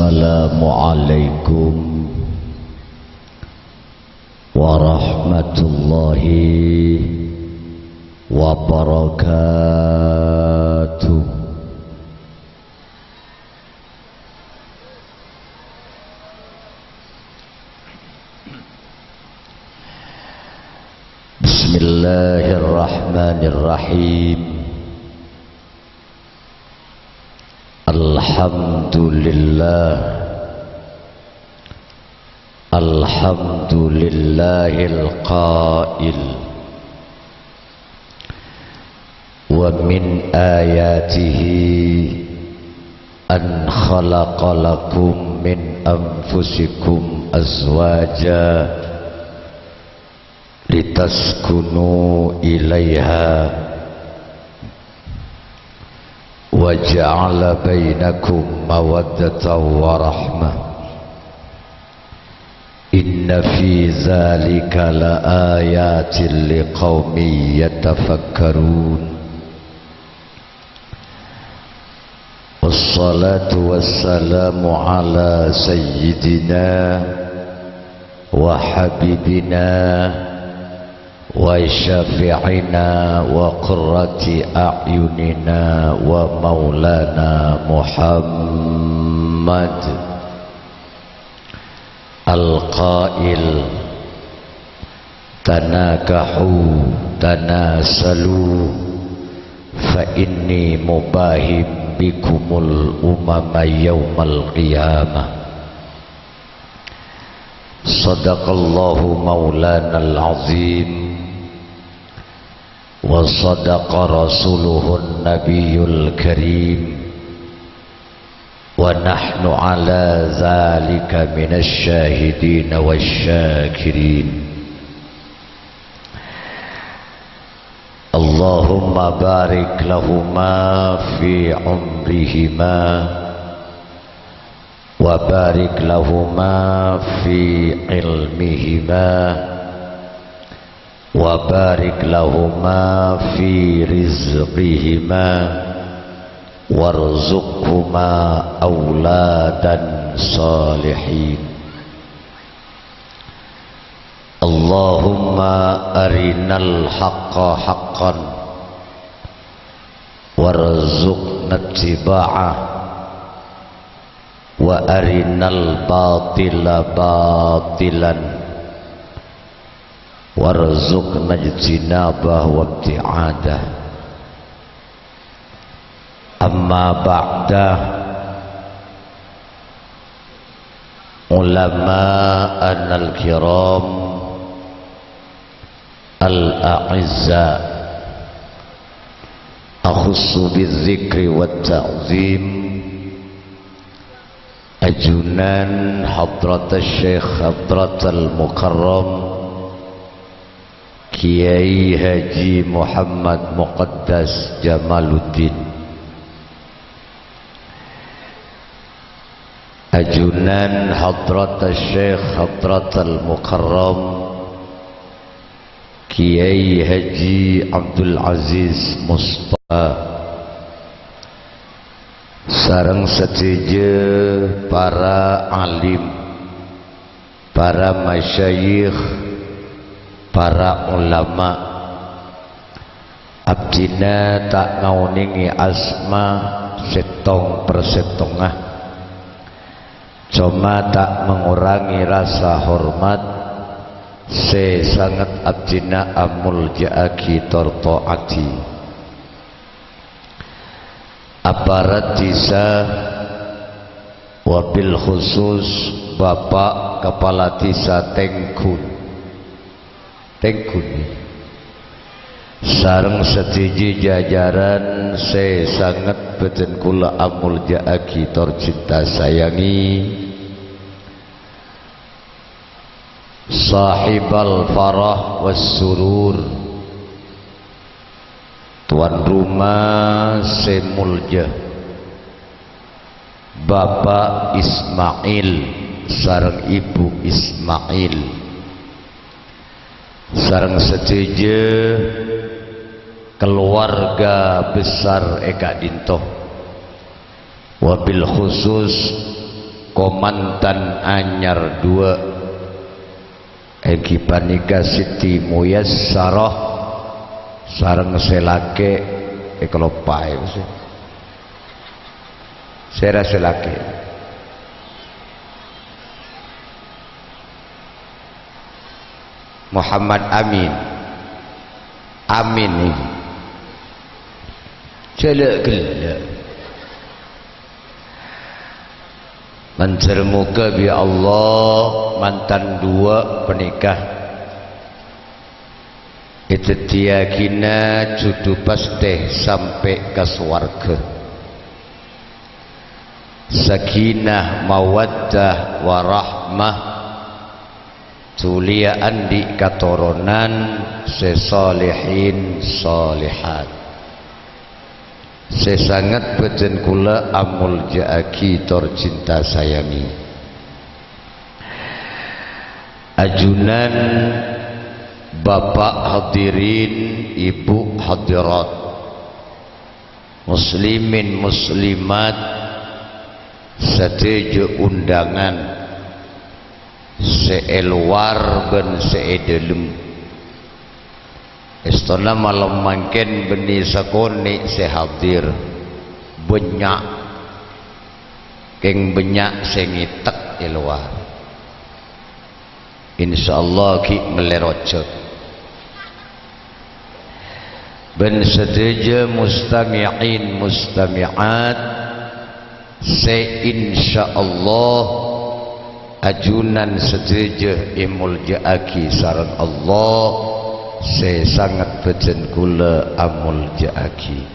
Assalamualaikum warahmatullahi wabarakatuh. Bismillahirrahmanirrahim. Alhamdulillahil qail wa min ayatihi an khalaqa lakum min anfusikum azwaja litaskunu ilaiha wa ja'ala bainakum mawaddatan wa rahmah. Inna fi zalika la ayatin liqaumin yatafakkarun. Wassalatu wassalamu ala sayyidina wa habibina wa syafi'ina wa qurrati a'yunina wa maulana Muhammad al-qail tanakahu tanasalu fa inni mubahim bikumul umama yawmal qiyamah. Sadaqallahu maulana al-azim wa sadaqa rasuluhun nabiyul karim wa nahnu ala zalika minasy syahidin wasyakirin. Allahumma barik lahuma fi umrihima wa barik lahuma fi ilmihima wa barik lahuma fi rizqihima warzuqhuma auladan salihin. Allahumma arinal haqqa haqqan warzuqna ittiba'ah wa arinal batila batilan warzuqna ijtinabah wa ibti'adah. Amma ba'da, ulama'ana al-kiram al-a'izza, akhussu bizikri wa ta'zim, ajunan hadrat al-syekh hadrat al-mukarram Kiai Haji Muhammad Muqaddas Jamaluddin, ajunan hadrat al-syekh hadrat al-mukarram Kiai Haji Abdul Aziz Mustafa, sareng setuju para alim, para masyayikh, para ulama. Abdina tak ngauningi asma setong persetongah, cuma tak mengurangi rasa hormat sangat abdina amul ja'aki torto'ati aparat desa wabil khusus Bapak Kepala Desa Tengkun sareng sediji jajaran sangat beten kula amul ja'aki torcinta sayangi sahibal farah was surur, tuan rumah semulja Bapak Ismail sareng Ibu Ismail, sareng setuju keluarga besar Eka Dinto, wabil khusus komandan anyar 2 Egi Panika Siti Muyassarah sareng selake kelopai sih sera selake Muhammad Amin ini celak gelak mencermuka bi Allah mantan 2 penikah itu tiakina cudu pasti sampai ke swarga sakinah mawaddah warahmah tuliaan di katoronan sesalihin salihat sesangat beten kula amul jaaki tor cinta sayangi ajunan bapak hadirin ibu hadirat muslimin muslimat setuju undangan seelwar ben seedelum istana malam mangken beni sakoni sehadir banyak keng banyak sengitek elwar insyaallah ki melerocot ben setuju mustami'in mustami'at se insyaallah ajunan setuju imul jaaki sareng Allah saya sangat beten kula amul jaaki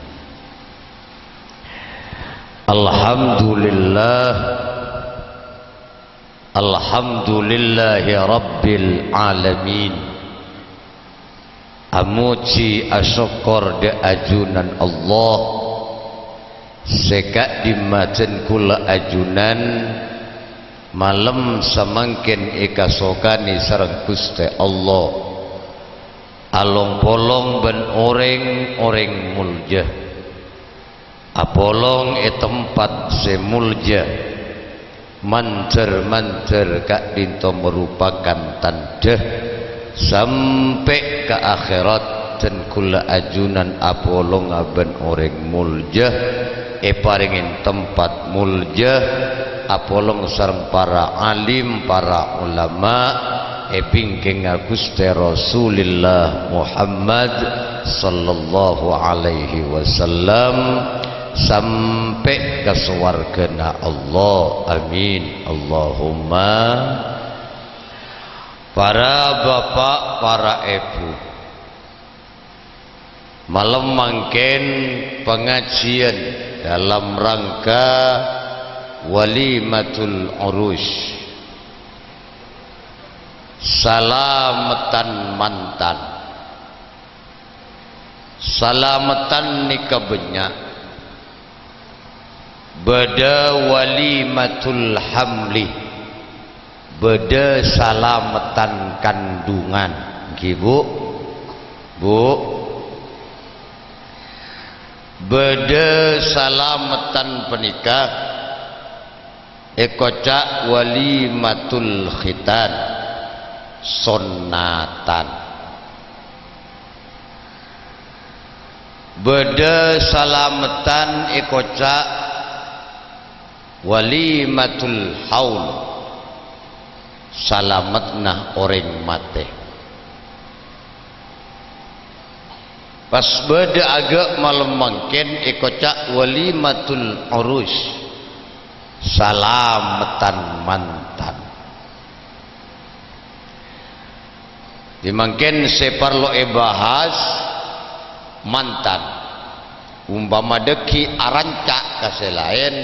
alhamdulillah alhamdulillahi rabbil alamin amuci asyukur de ajunan Allah seka dimaten kula ajunan malam samangken ikasokani sareng Gusti Allah along polong ben oreng mulja apolong tempat semulja mancer kak dinto merupakan tanda sampai ke akhirat dan kula ajunan apolong ben oreng mulja paringin tempat mulja apolong sareng para alim para ulama bingking Gusti Rasulillah Muhammad sallallahu alaihi wasallam sampai ke swargana Allah amin Allahumma para bapak para ibu malam mangken pengajian dalam rangka walimatul urus salamatan mantan salamatan nikah banyak beda walimatul hamli beda salamatan kandungan ibu bu beda salamatan penikah ekocak walimatul khitan sunnatan beda salamatan ekocak walimatul haul salamatna orang mate pas beda agak malam mangken ekocak walimatul urus salamatan mantan dimangken separlo bahas mantan umpama deki arancak kasih lain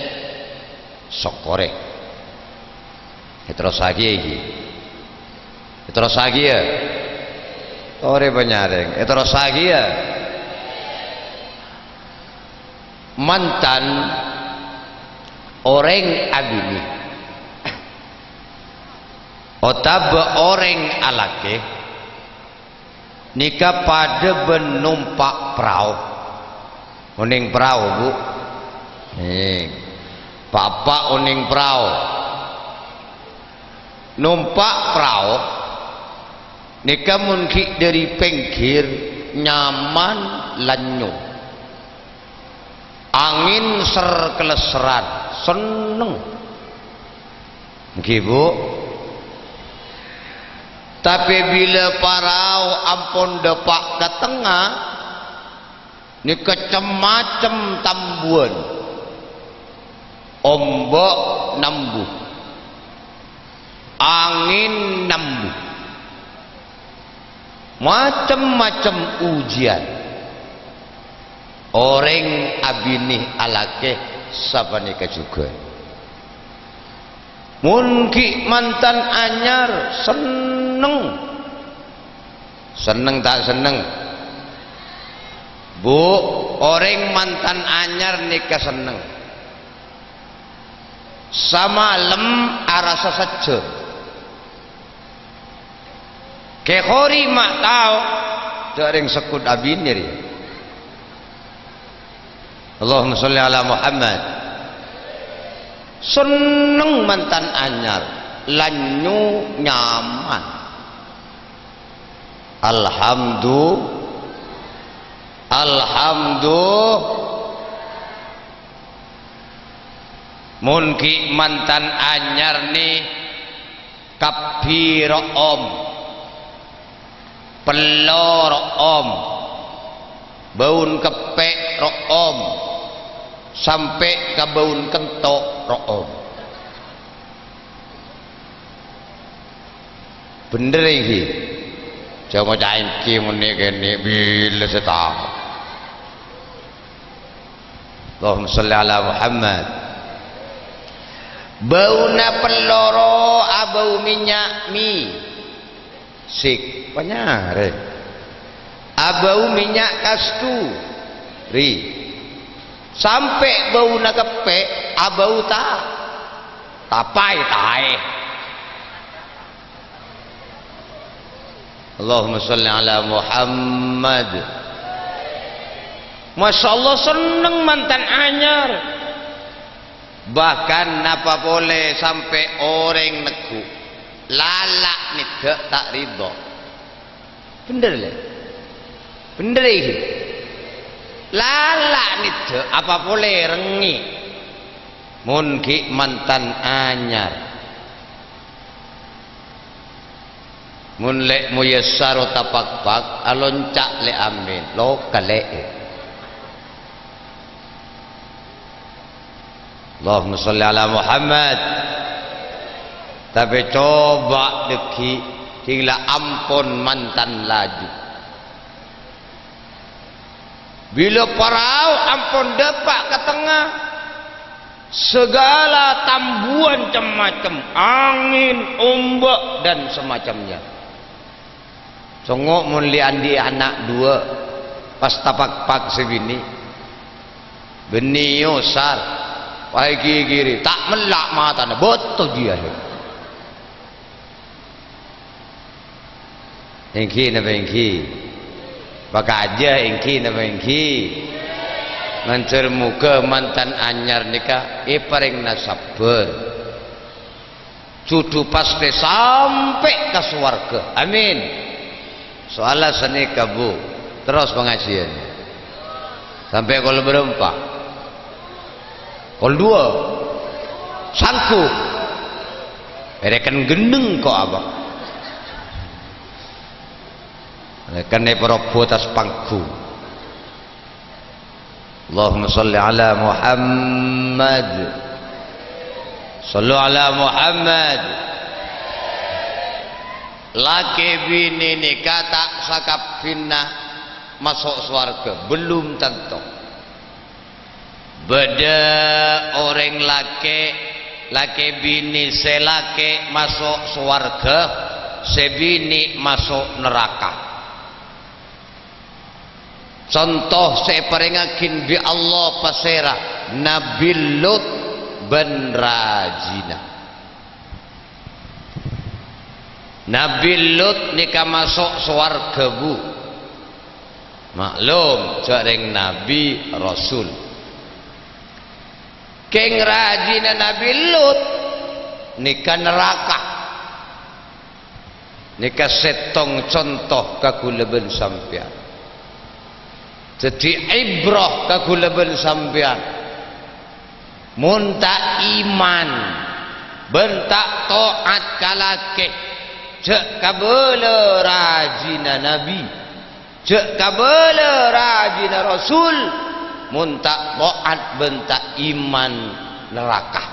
sokore terus lagi ya ore banyareng terus lagi ya mantan orang abini otaba orang alake nikah pada benumpak perahu uning perahu bu papa uning perahu numpak perahu nika mungkin dari pinggir nyaman lanyu angin ser keleseran seneng nggih Bu. Tapi bila parau ampun depak ke tengah ni kecem-macem tambuan ombak nambuh angin nambuh macam-macam ujian orang abinih alake sabanika juga mungkin mantan anyar seneng tak seneng Bu. Orang mantan anyar nikah seneng samalem arasa saja kekori mak tahu jaring sekut abinir ya. Allahumma sholli ala Muhammad. Seneng mantan anyar lanyu nyaman alhamdulillah mungkin mantan anyar nih kapiro om pelor om baun kepek ro om sampai ke baun kentok ro om bener ini jangan cain kimuni gini bila saya tahu. Allahumma sholli ala Muhammad. Bauna peloro abau minyak mi sik panyare abau minyak kastu ri sampai bauna kepek abau tapai tae. Allahumma sholli ala Muhammad. Masya Allah seneng mantan anyar bahkan apa boleh sampai orang neku lalak nih tak ridho bener lah bener ini lalak nih apa boleh rengi mungkin mantan anyar mun lek muyassaro tapak-pak aloncak le amin lo kale. Allahumma sholli ala Muhammad. Tapi coba deki hingga ampun mantan laju bila parau ampun depak ke tengah segala tambuan macam angin ombak dan semacamnya songok mun li andi anak dua pas tapak-pak sebini beni yosar pagi kiri tak melak mata na betul dia engki na engki baka aja engki na engki ngancer muka mantan anyar nikah paring na sabar cucu pasti sampai ke swarga amin soalnya seni kabu terus pengajian sampai kalau berempat kalau dua sanggup mereka gendeng kok abang mereka neperobo atas pangku. Allahumma salli ala Muhammad sallu ala Muhammad. Laki bini nikah tak sakap finnah masuk surga belum tentu. Beda orang laki bini selaki masuk surga sebini masuk neraka. Contoh saya peringakin bi Allah pasera Nabi Lut ben Rajina. Nabi Lut nikah masuk surga bu. Maklum jaring Nabi Rasul. Keng Rajina Nabi Lut nikah neraka nika setong contoh kakuleben sampean jadi ibrah kakuleben sampean mun tak iman bentak taat kalake cek kabele rajina nabi cek kabele rajina rasul mun tak taat bentak iman neraka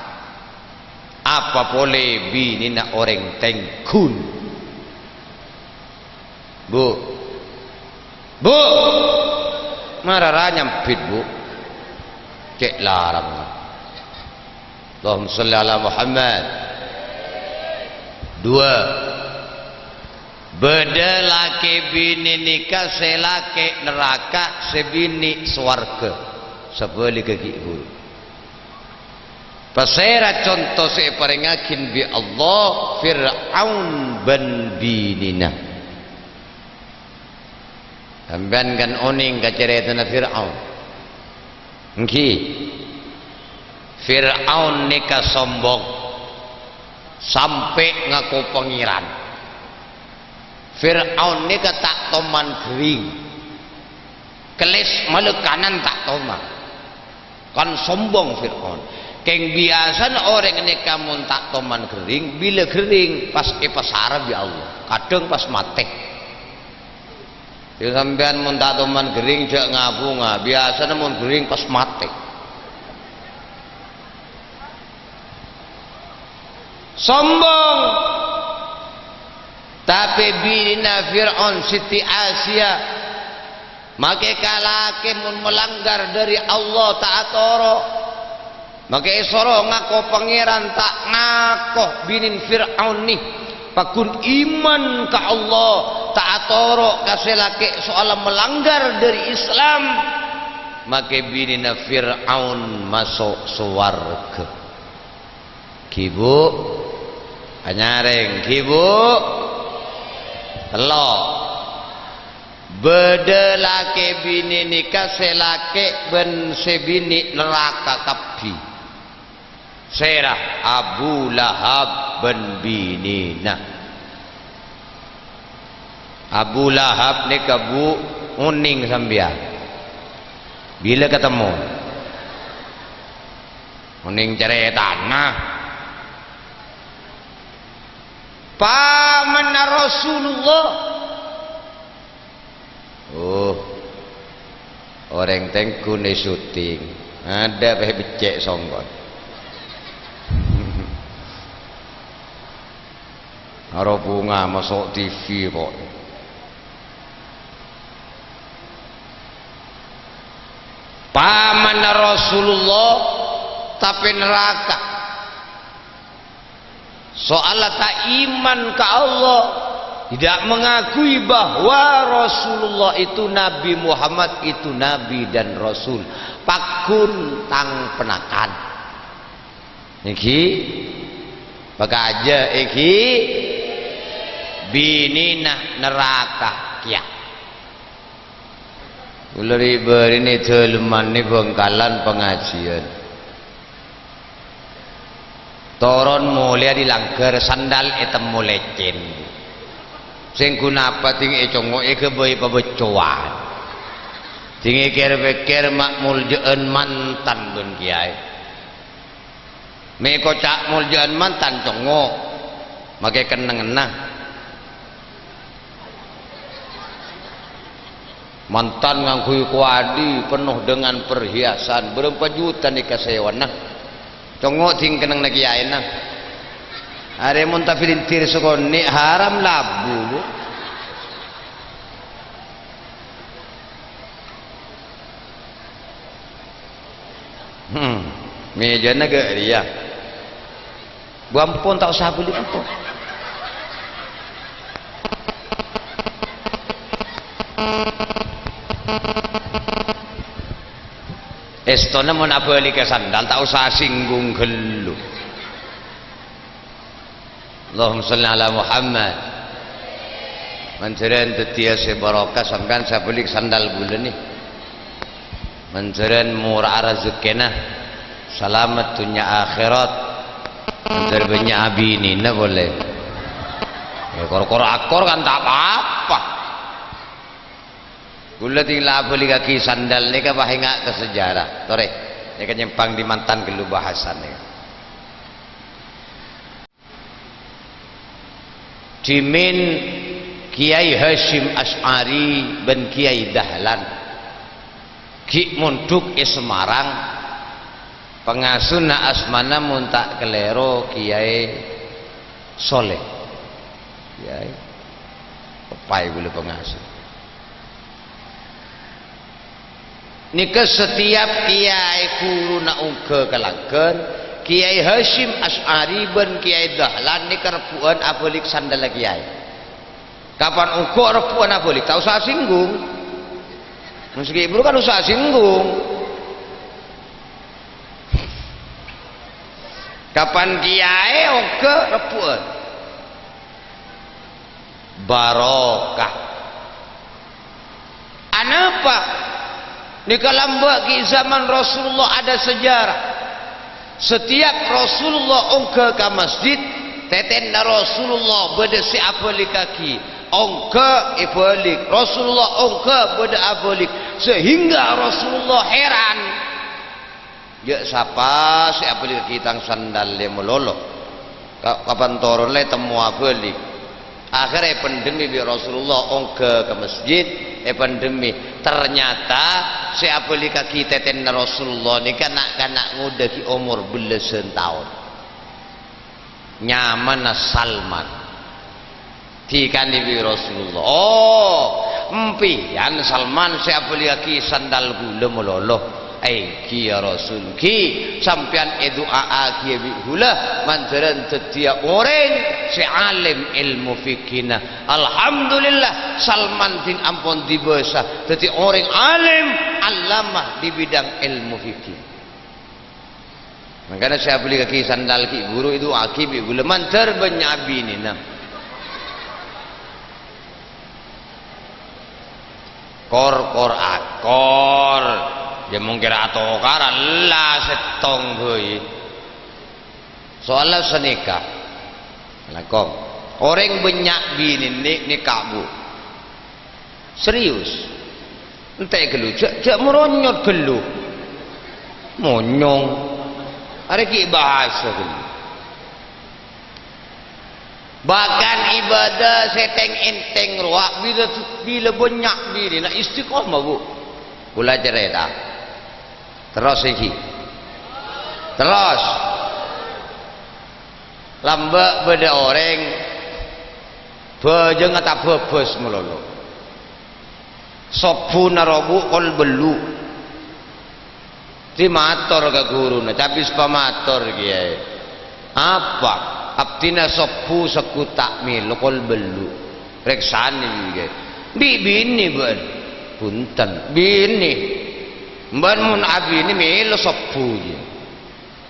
apa boleh binina orang tengkun bu marah nyampit bu cek larang Allahumma salli ala Muhammad. Dua, beda laki bini nikah selaki neraka sebini swarga sebeli kaki guru pasera contoh separengakin bi Allah Fir'aun ban binina sampean kan oning kaceritana Fir'aun engki Fir'aun nikah sombong sampai ngaku pengiran Fir'aun nikah tak toman kering kelis malu kanan tak toman kan sombong Fir'aun keng biasa orang nikah mun tak toman kering bila kering pas pasarab ya Allah kadang pas mati ya sampean mun tak toman kering jak ngabunga biasa mun kering pas mati sombong tapi bina Fir'aun Siti Asia make kalake mun melanggar dari Allah taat toro make isoro ngako pangeran tak ngako binin Fir'aun nih pakun iman ka Allah taat toro kaselake soal melanggar dari Islam make bina Fir'aun masuk swarga kibu anyareng kibu telo beda laki bini nikah selake ben sebini neraka kapi serah Abu Lahab ben binina Abu Lahab nikah bu uning sambian bila ketemu uning cari tanah paman Rasulullah orang tengkun di syuting ada becek songgon haro bunga masuk TV kok paman Rasulullah tapi neraka soal tak iman ke Allah tidak mengakui bahwa Rasulullah itu Nabi Muhammad itu Nabi dan Rasul pakun tang penakan iki maka aja iki binina neraka kia ulari berini teleman ni Bengkalan pengajian toron mulia dilanggar sandal etem mulecin sing kunapa ting econgo kebei pabecoan ting kir-kir makmul jeun mantan bun kiai me kocak mul jeun mantan congo make keneng-enah mantan ngangkui kuadi penuh dengan perhiasan berapa juta nikah sewana congo ting keneng lagi aina are mun ta filintir sokoni haram labu meja naga dia buampun tak usah beli apa estona mun apa beli ke sandal tak usah singgung gelu Allahumma salli ala Muhammad manjaran tetiase barokah sampean saya beli sandal bulan nih manjaran murah rezekina selamat dunia akhirat manjar banyak abini na boleh kor-kor akor kan tak apa-apa. Kula tinggal beli kaki sandal ni ka bahingak ke sejarah. Tore, ni kan nyempang di mantan gelu bahasan ni. Dimin Kiai Hashim Asy'ari ben Kiai Dahlan Ki Munduk Semarang pengasuna asmana mun tak kelero Kiai Soleh. Kiai Papai gula pengasuh. Nika setiap kiai guru nak ungke kalangkeun Kiai Hashim Asy'ari ben Kiai Dahlan nika repuan abolik sandal kiai. Kapan ungke repuan abolik tak usah singgung. Meski ibu kan usah singgung. Kapan kiai ungke repuan barokah. Anapa? Di kalamba ki zaman Rasulullah ada sejarah. Setiap Rasulullah ongke ke masjid, teten Rasulullah berdesi abalik kaki. Ongke ibalik. Rasulullah ongke berde abalik. Sehingga Rasulullah heran. Ya siapa si abalik kaki tang sandal le melolo. Kapan turun le temu abalik. Akhirnya pandemi bi Rasulullah ongke ke masjid. Pandemi ternyata si abalik kaki teten Rasulullah ni kanak-kanak muda ki umur belasan tahun. Nyaman Salman tikan di Rasulullah. Oh, empian Salman si abalik kaki sandal gula melolo. Ki ya Rasul ki sampean doa ki bi hula manjaran setiap orang si alim ilmu fikina. Alhamdulillah Salman bin ampun dibasa dadi orang alim alamah di bidang ilmu fikih. Makanya saya beli kaki sandal ki guru itu aki bi hula manjar banyak bini nah. Kor akor ya mungkin atau karan lah setong boy. Soalnya senikah, lakom orang banyak bini ni kabu serius. Entah gelu, cak meronyot gelu, monyong. Ada ki bahasa gelu. Bahkan ibadah seteng enteng ruak bila banyak bini nak istiqomah bu. Pula cerita. Terus iki. Terus. Lambak beda orang bejeng atau bebes melulu. Sopu narobu kol belu. Ti mator ke guru na, tapi sepamator kiai. Apa? Abtina sopu sekutak mil kol belu. Reksani kiai. Bini ben. Punten bini. Mbak mun abi ini melo sopu je.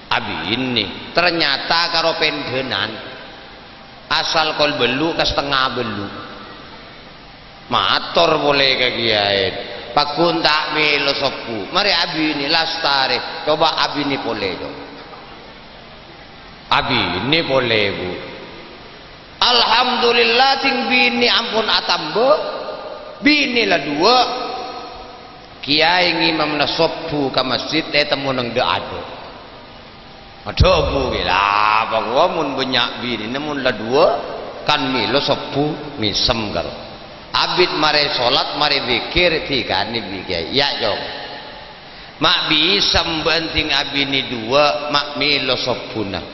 Abi ini ternyata karo pendenan asal kol belu ke setengah belu. Mator boleh ke kiai. Pakun tak melo sopu. Mari abi ini lastare. Coba abi ini boleh dong. Abi ini boleh bu. Alhamdulillah ting bini ampun atambo. Bini lah dua. Kiai ngimam na sopu ke masjid temu nang de ado. Ado bu gila apa gua mun banyak bini namun lah dua kan milo sopu misem karo. Abid mare salat mare zikir tikan ni bigai. Ya jom. Mak bisa banting abini dua mak milo sopuna.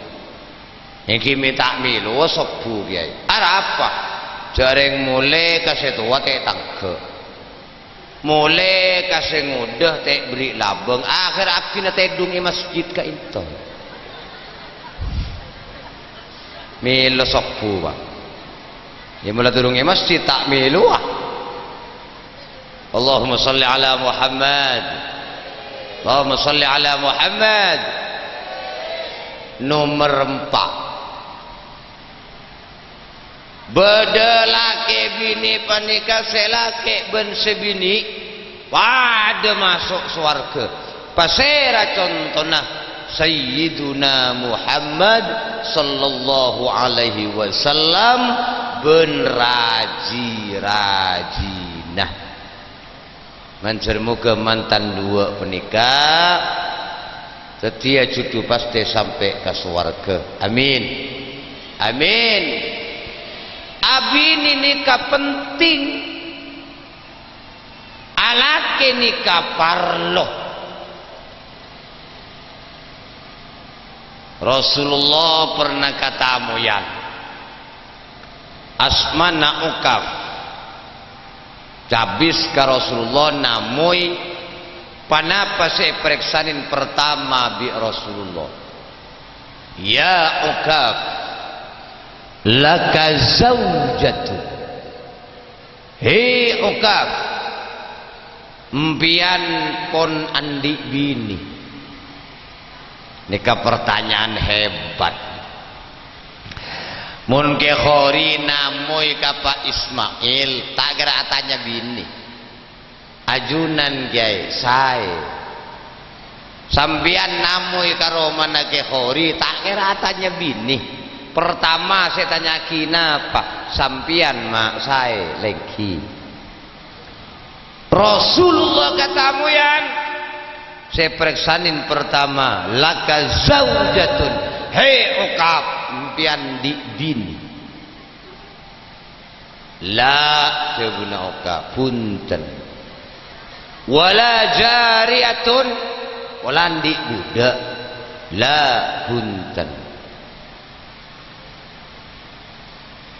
Yang kimi tak milo sopu kiai. Ada apa? Jareng mulai kasih tua teh tangke. Mulai kasih ngudah teh beri labeng akhir akhirnya teh dungi masjid ka itu milo sopu bang ya mulai turungi masjid tak milo ah. Allahumma salli ala Muhammad Allahumma salli ala Muhammad. Nomor 4 beda laki bini panika selaki ben sebini pada masuk surga. Pasera contohnya Sayyiduna Muhammad sallallahu alaihi wasallam ben rajinah mancer muga mantan dua penikah setia cucu pasti sampai ke surga. Amin amin. Abi ini nikah penting, alake nikah parlo. Rasulullah pernah katamu ya asmana ukaf cabis ke Rasulullah namoi panapa saya periksanin pertama bi Rasulullah ya ukaf laka zaujatu hei ukaf mpian pon andi bini. Nika pertanyaan hebat. Mun ke khori namoy ka Pak Ismail tak kira tanya bini. Ajunan kiai saya. Sambian namoy karo mana ke khori tak kira tanya bini. Pertama saya tanya kenapa sampian mak saya lagi. Rasulullah katamu yang saya periksanin pertama laka zaujatun hei ukaf impian di bini la sebuna ukaf punten wala jariyatun walandi budak la punten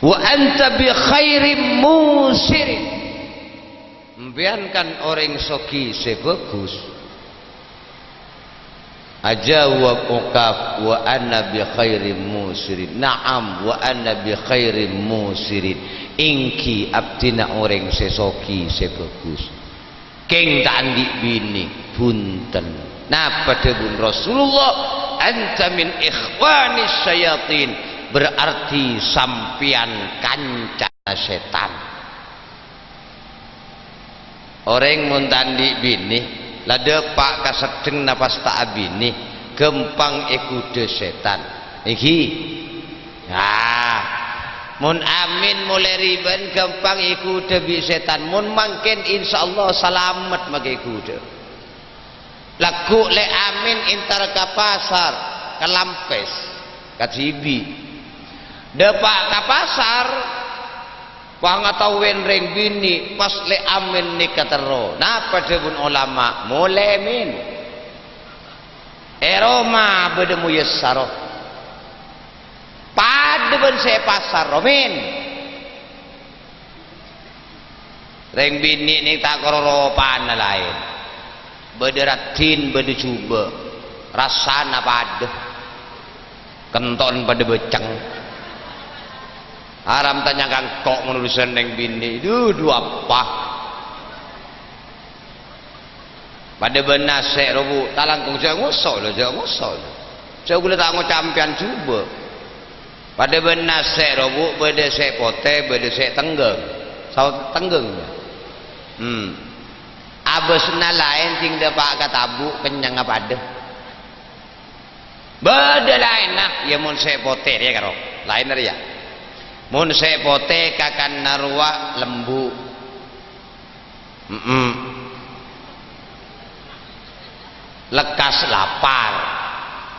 wa anta bi khairim musirin impiankan orang soki sebagus ajawab ukaf wa anna bi khairim musirin na'am wa anna bi khairim musirin ingki abdina orang sesoki sebagus keng tandi bini punten napa debun Rasulullah anta min ikhwani syayatin berarti sampian kanca setan orang mun tandi bini lada pak kasedeng napas tak abini gempang ikude setan iki nah mun amin mulai riben gempang ikude bi setan mun mangken insyaallah selamat mage ikude laku le amin intar ka pasar ka lampes ka cibi depak ka pasar pangatawen reng bini pas le amin nikah tero napa debun ulama mulai min eroma bedemu yesaro padeben se pasar romin reng bini ni tak kororopan lain bederatin bede coba rasana padeh kenton pada beceng haram tanya kok menulisan neng bini itu apa pada benar saya robu talangkung saya ngusol saya boleh tak ngocampian coba pada benar saya robu beda saya pote beda saya tenggeng sao tenggengnya abesna lain ting dapat katabu kenyang apa ada beda lain nah ya mun saya pote ya karo lain ya mun saya pote kakan narwa lembu lekas lapar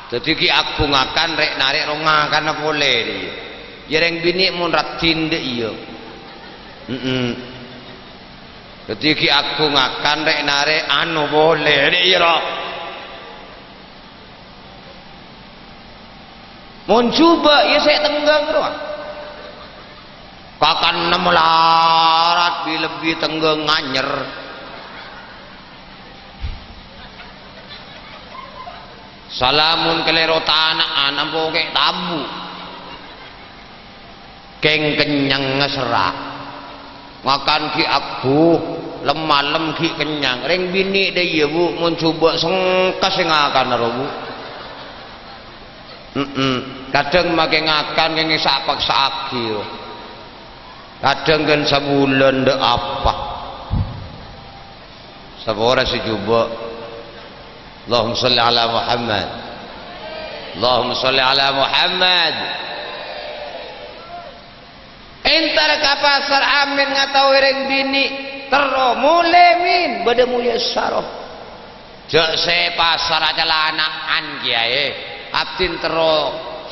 jadi ki aku ngakan rek narik rongakan apa boleh dia yereng bini mun ratin de iya jadi ki aku ngakan rek narik anu boleh dia iya mun coba ya saya tenggang doang kakan nemelarat lebih tenggeng nganyer salamun kelero tanah nampo kek tabu keng kenyang ngeserak makan ki aku lemalem ki kenyang reng bini deh ya bu mun coba sengkas ngakan ro bu kadang make ngakan keng sapak saki kadang kan sebulan de apa sabora si coba Allahumma salli ala Muhammad Allahumma salli ala Muhammad entar ka pasar amin ngatau reng bini tero mulemin bade mulia saroh jek se pasar acalanaan kiai abdin tero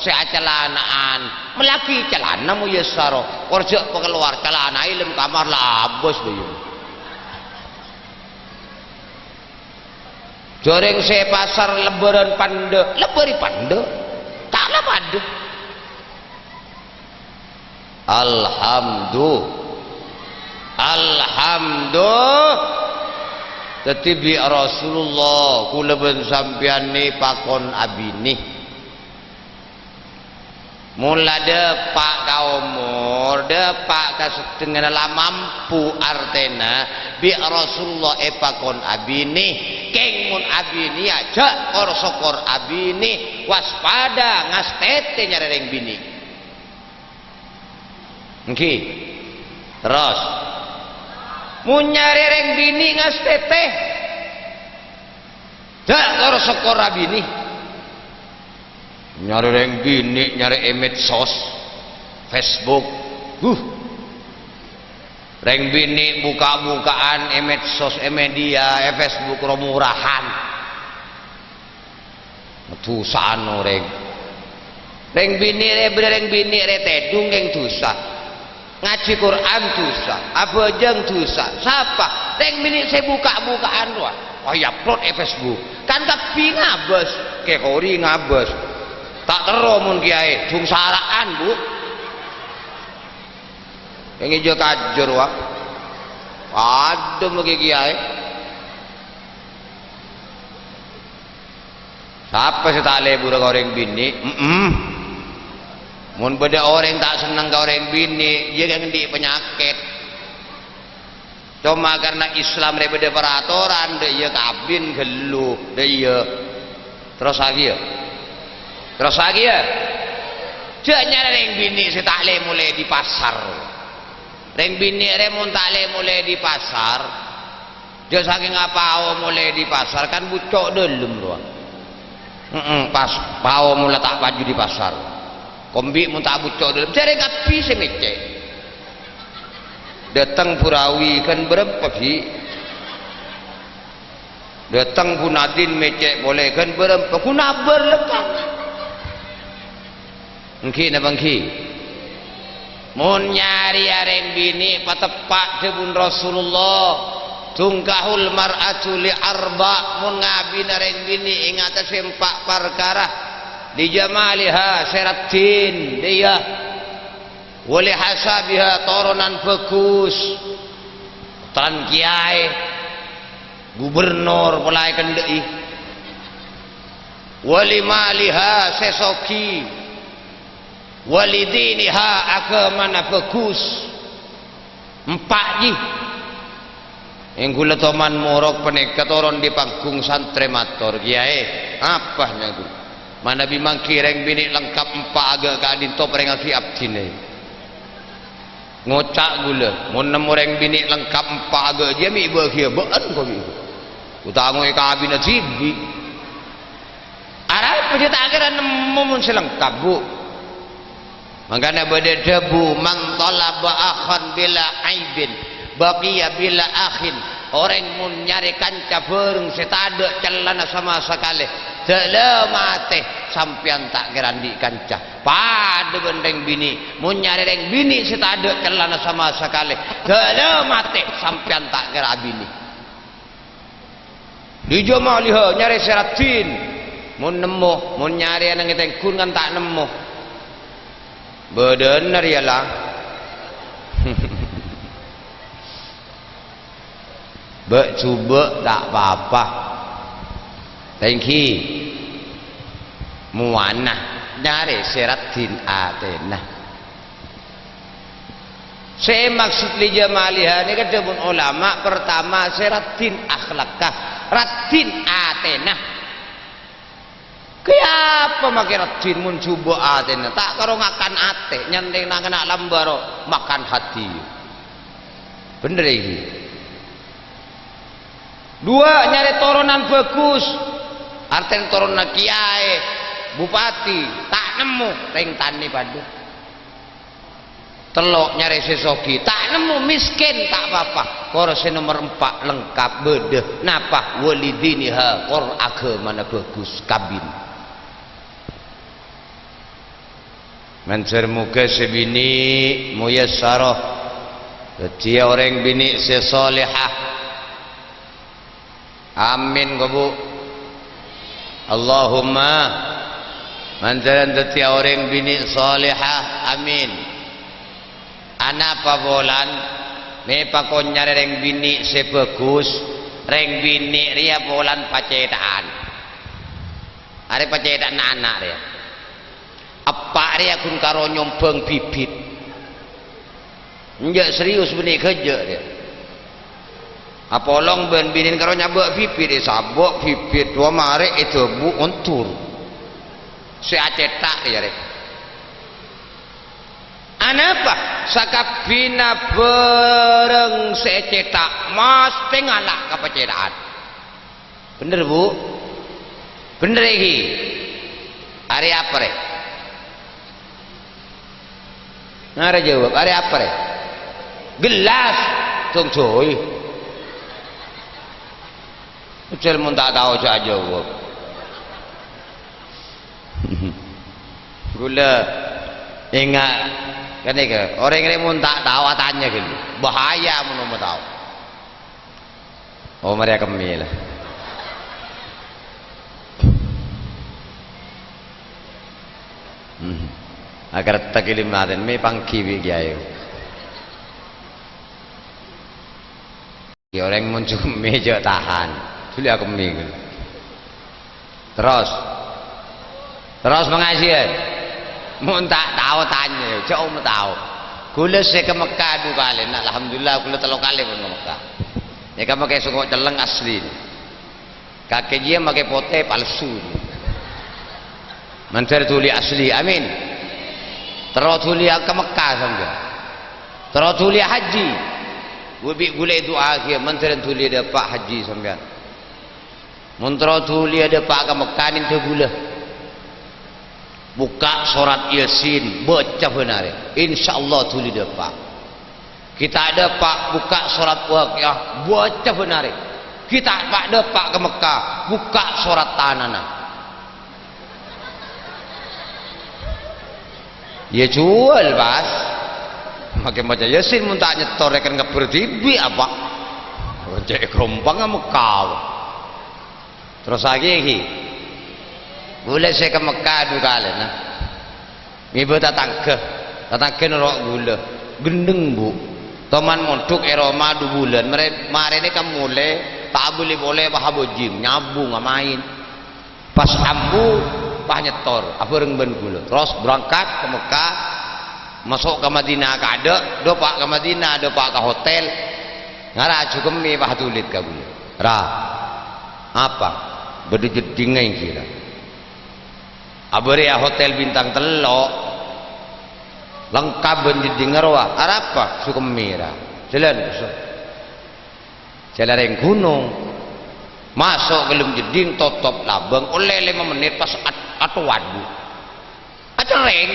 se acalanaan melaki celana mulia saroh korjek keluar celana ilem kamar labos bayu joreng se pasar lebaran pande lebari pande taklah pande alhamdulillah tetibi Rasulullah kula ben sampeyan ni pakon abini mula depak ka umur depak ka setengah mampu artena bi Rasulullah pakon abini keng mun abini aja kor sokor abini waspada ngastete nyareng bini nggih terus mun nyari reng bini ngastete dak karo sekora bini nyari reng bini nyari medsos Facebook reng bini buka-bukaan medsos media Facebook romurahan dosaan reng bini re tedung geng dosa ngaji Quran dosa abajang dosa siapa reng bini saya buka-bukaan doa oh ya upload Facebook kan tapi ngabes ke kori ngabes tak tero mun kiai dung saraan bu yang ijo kajur wak adem lagi kiai siapa sih tak lebur goreng bini mun beda orang tak senang kau orang bini dia yang di penyakit cuma karena Islam daripada peraturan dia kabin gelu dia terus lagi ya dia nyari reng bini si tak mulai di pasar reng bini remun tak mulai di pasar dia saking apa mulai di pasar kan bucok dalam doang pas pao mulai tak baju di pasar kombi mun tak bucok dalam cari kapi semece datang purawi kan berapa sih datang punadin mecek boleh kan berapa kuna berlepas engki na bangki mun nyari areng bini patepak debun Rasulullah tungkahul mar'atu li arba mun ngabi areng bini ingat sempak perkara di jamaliha seratin dia wali hasabiha toronan bagus tan kiai gubernur pelai kendai wali maliha sesoki wali diniha agamana bagus empat ji yang gula toman morok penekat orang di panggung santri mator kiai apanya tu mana bimang kireng bini lengkap empat agak kadin top reng aki abdine ngocak gula mun nemu reng bini lengkap empat agak dia mi bahagia beun ko bi utang ngoi kabin jibi arah peje tak kira nemu mun selengkap bu makanya bade debu man talaba akhan bila aibin baqiya bila akhin orang mun nyari kanca bareng setada celana sama sekali dalam mati sampian tak kerandi kanca pada bendeng bini mun nyari reng bini setada celana sama sekali dalam mati sampian tak kira bini di jamaliha nyari seratin mun nemu mun nyari anang itengkun kan tak nemu bener ya lah coba tak apa-apa thank you muana nyari seratin atena saya maksud li jamaliha ini kan jabun ulama pertama seratin akhlakah ratin atena kenapa makin ratin mun coba atena tak karo ngakan ate nyandeng nang kena lambaro makan hati bener ini dua nyari toronan bagus arten toronan kiai bupati tak nemu teng tani padu telok nyari sesoki tak nemu miskin tak apa-apa korse nomor 4 lengkap bedeh napa walidiniha kor agama bagus kabin mancer muka sebini muyassarah jadi orang bini sesolehah amin bu Allahumma mancaran jadi orang bini solehah amin anak pabolan me pakon nyari reng bini sebagus reng bini ria bolan pacetaan are pacetaan anak ria apa ria kun karo nyompeng bibit enggak serius benih kerja dia apolong ben binin karo nyabak bibit dia sabok bibit dua mare itu bu ontur seacetak dia rek anapa sakapina bereng seecetak mas tengalak kepacetaan bener bu bener lagi hari apa rek nara jawab hari apa rek gelas tung coy ucel mun tak tahu saya jawab gula ingat kan ke orang ini mun tak tahu tanya gitu bahaya mun mau tahu oh mereka kemil agar tak kirim naden me pangki bi kiai orang muncul meja tahan sudah aku minggu terus mengaji mun tak tahu tanya jauh mau tahu gula saya ke Mekah 2 kali nah, alhamdulillah gula 3 kali pun ke Mekah ya kan pakai sungguh celeng asli kakek dia pakai pote palsu mencari tuli asli amin terus tuli ke Mekah sampai terus tuli haji gula itu akhir mencari tuli dapat haji sampai mentera tuli ada pak ke Mekah ni tu gula buka surat Yasin baca benar insyaallah tuli dapat kita ada pak buka surat Waqiah baca benar kita pak dapat ke Mekah buka surat Tanana dia jual bas makin baca Yasin mun tak nyetor rekan ngepertibi apa cek kerompang ke Mekah terus lagi boleh saya ke Mekah 2 kali nah ibu datang ke nerok gula gendeng bu teman mondok Roma 2 bulan mari ini kamu mulai tak boleh bahabojim nyambung main pas ambu pas nyetor apa rengben gula terus berangkat ke Mekah masuk ke Madinah kada dopak ke Madinah dopak ke hotel ngara cukup mi bah tulit ke gula ra apa berdujud dingai kira abria hotel bintang telok lengkap benjid ngarwa apa suka merah jalan yang gunung masuk ke dalam jeding totop labang oleh 5 menit pas atau wadu acereng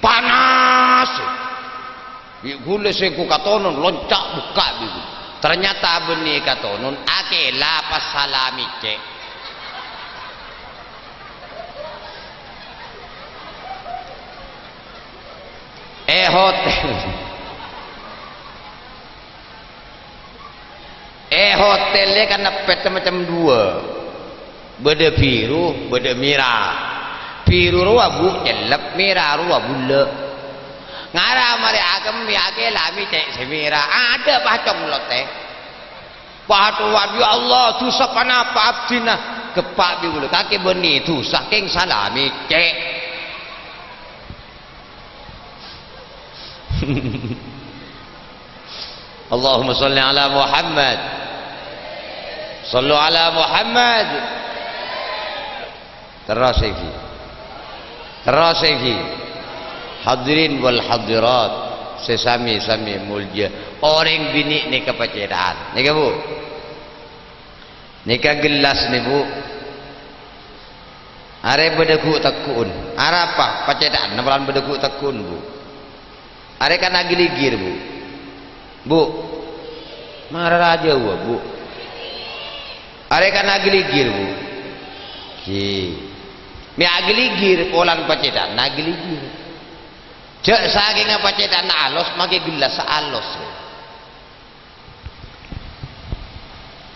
panas gula seku katonon loncak buka bibu ternyata benih katonon ake lapas salami cek hotelnya kan peta macam 2 beda biru beda merah biru ruwa bu jelek merah ruwa bule ngara mari agam mi ake lami cek semira ada pacong lote patu wabi Allah dosa panapa abdina kepak bi bulu kaki beni tu saking salami cek Allahumma sholli ala Muhammad sallu ala Muhammad terus lagi hadirin wal hadirat sesami-sami mulia orang bini ni kepacetaan ni bu ni gelas ni bu are bedeku tekun arapa pacetaan nabalan bedeku tekun bu Are kan agiligir bu. Bu. Marah aja bu. Are kan agiligir bu. Ki. Mi agiligir polan pacedan agiligir. Cek saking pacedan alos make gelas alos.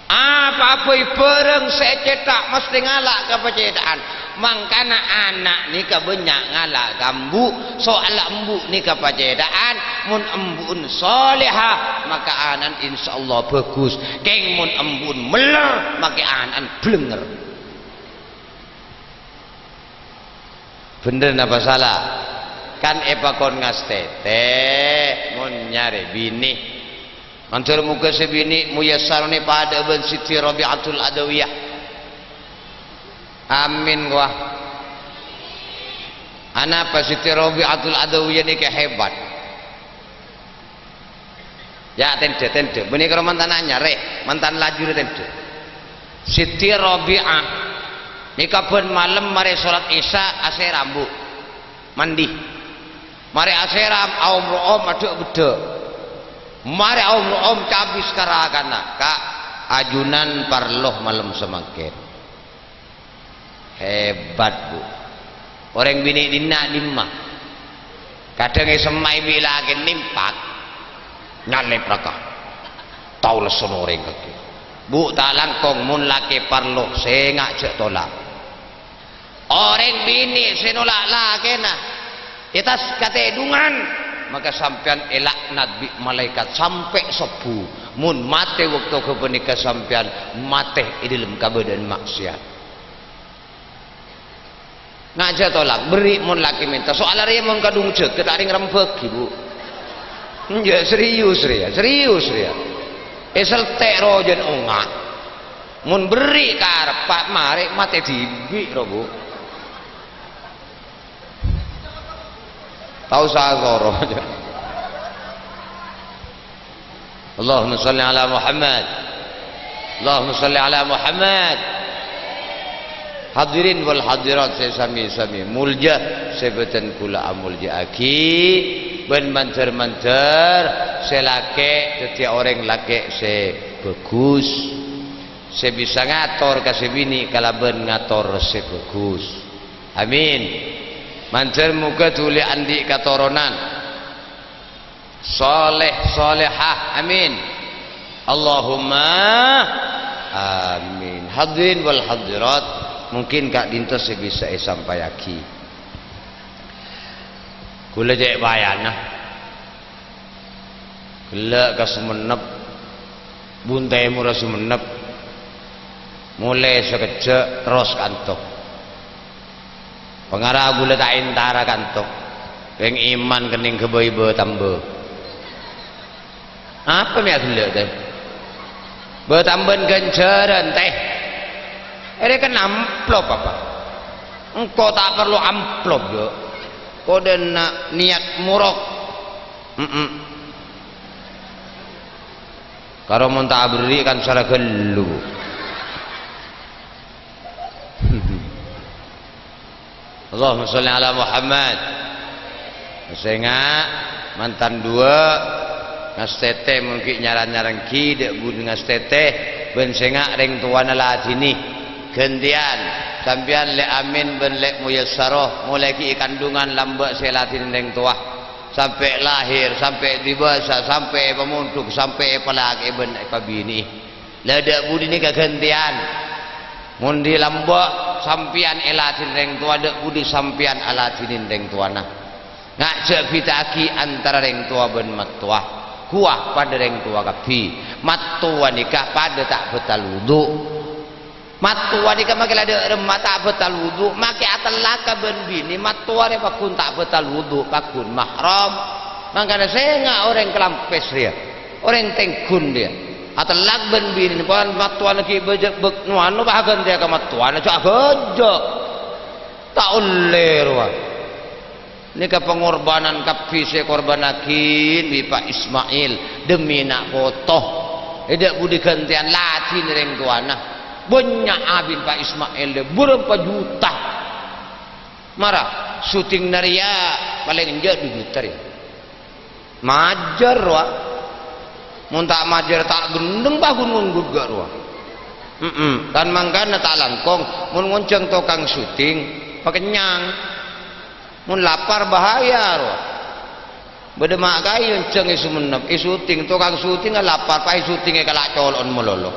Apa-apa pereng saya cetak mesti ngalak ke pacedaan. Mangkana anak ni ka banyak ngalak gambu soal embu ni ka pacedaan mun embun solehah maka anan insyaallah bagus. Keng mun embun meler maka anan blenger. Bener apa salah? Kan epakon ngastete mun nyari bini. Mantur muka sebini muyassaruni pada ben Siti Rabi'atul Adawiyah. Amin gua. Anapa Siti Rabi'atul Adawiyah ni ke hebat. Ya tende. Beni kalau mantan anyar mantan laju tende. Siti Rabi'ah ni kapan malam mari salat Isya ase rambu. Mandi. Mari ase ram aum aduk bedek. Mari om cabis karakana kak ajunan parloh malam semakin hebat bu. Orang bini dina dimah kadang semai bilagin nimpak nyale praka tahu leson orang kaki bu tak langkong mun laki parloh sengak cek tolak orang bini senolak laki nah kita kata edungan maka sampean elak nabi malaikat sampai sepu mun mate waktu kepenika sampean mate idilem kabadan maksiat ngaja tolak beri mun laki minta soal hari mun kadung cek kita ring rempek ibu ya serius ya esel tek rojen ongak mun beri karpak mari mate dibi robo tahu sahoro aja. Allahumma salli ala Muhammad. Allahumma salli ala Muhammad. Hadirin wal hadirat saya sami mulja sebeten kula amulja aki ben manter saya laki setiap orang laki saya bagus saya bisa ngator kasih bini kalau ben ngator saya bagus amin. Mancer muka tuli andi katoronan solehah amin Allahumma amin. Hadirin wal hadirat mungkin kak dinto saya bisa sampai aki kula jek bayana kula ka sumenep buntai murah sumenep mulai sekejap terus kantok pengarah gula tak intara kantok yang iman kening kebaiba tambah apa mi gula teh bertambahan ganjaran teh ini kan amplop apa engkau tak perlu amplop yo kau dan niat murok kalau mau tak beri kan salah gelu Allahumma sholli ala Muhammad. Sehingga mantan dua ngastete mungkin nyaran ki dek budi ngastete ben sehingga ring tuana lah sini gantian sampean le amin ben le muyassarah mulai ki kandungan lambak selatin ring tua sampai lahir sampai dewasa sampai pemunduk sampai pelaki ben kabini lada budi ni kegantian mundi lambak sampian elatin reng tua dek budi sampian alatinin reng tuana ngajak fitaki antara reng tua ben matua kuah pada reng tua kapi matua nikah pada tak betal wudu matua nikah makin ada remah tak betal wudu makin atalaka ben bini matua re pakun tak betal wudu pakun mahram makanya saya nggak orang kelampes dia orang tengkun dia atau lagben bini pan matuan ki bejek bek nuanu bahagan dia ke matuan cak gejek tak ulerwa ini ke pengorbanan kapi saya korbanakin di Pak Ismail demi nak foto tidak budi gantian latin reng tuana banyak abin Pak Ismail dia berapa juta marah syuting naria paling enjak 2 juta ya majar wa mun tak majar tak gendeng bangun ngunggut gak wa kan mangkana tak langkong mun ngonceng tukang syuting pakenyang mun lapar bahaya wa bedemak kayu ngonceng isu menep syuting tukang syuting lapar pai syutingnya kalak colon melolo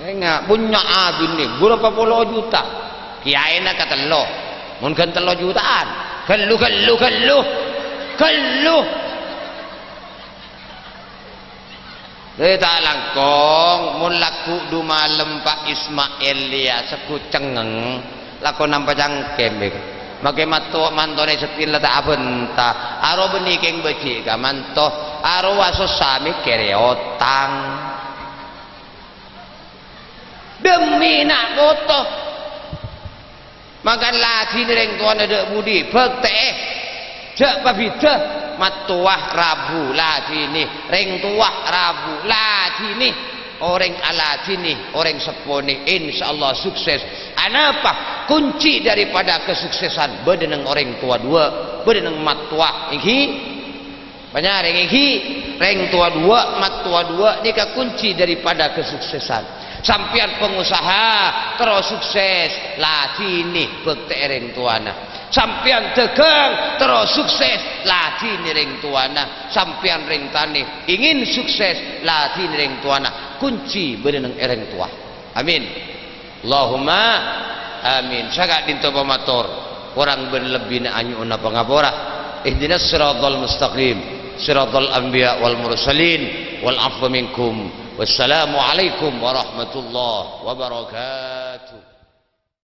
enggak punya abin nih berapa puluh juta kiai nak kata lo mungkin 3 jutaan kelu tak langkong mun laku du malam Pak Ismail ya seku cengeng laku nampak jangkembek make matu mantone setil tak abenta aro benih keng beci ka manto aro waso sami kere otang demi nak foto makan lagi nireng tuan ada budi bekte jak pabida matuah rabu lagi ni reng tuah rabu lagi ni orang alati ni orang seponi insyaallah sukses apa kunci daripada kesuksesan bedeneng orang tua dua bedeneng matuah iki banyak reng iki reng tua dua matuah dua ni ka kunci daripada kesuksesan sampian pengusaha terus sukses lagi ni bekte reng tuana sampian dagang terus sukses lagi ni reng tuana sampian reng tani ingin sukses lagi ni reng tuana kunci berenang reng tua amin Allahumma amin sagak dinto pamator orang berlebih na anyu na pangapora ihdinas siratal mustaqim siratal anbiya wal mursalin wal afwa minkum wassalamu alaikum warahmatullahi wabarakatuh.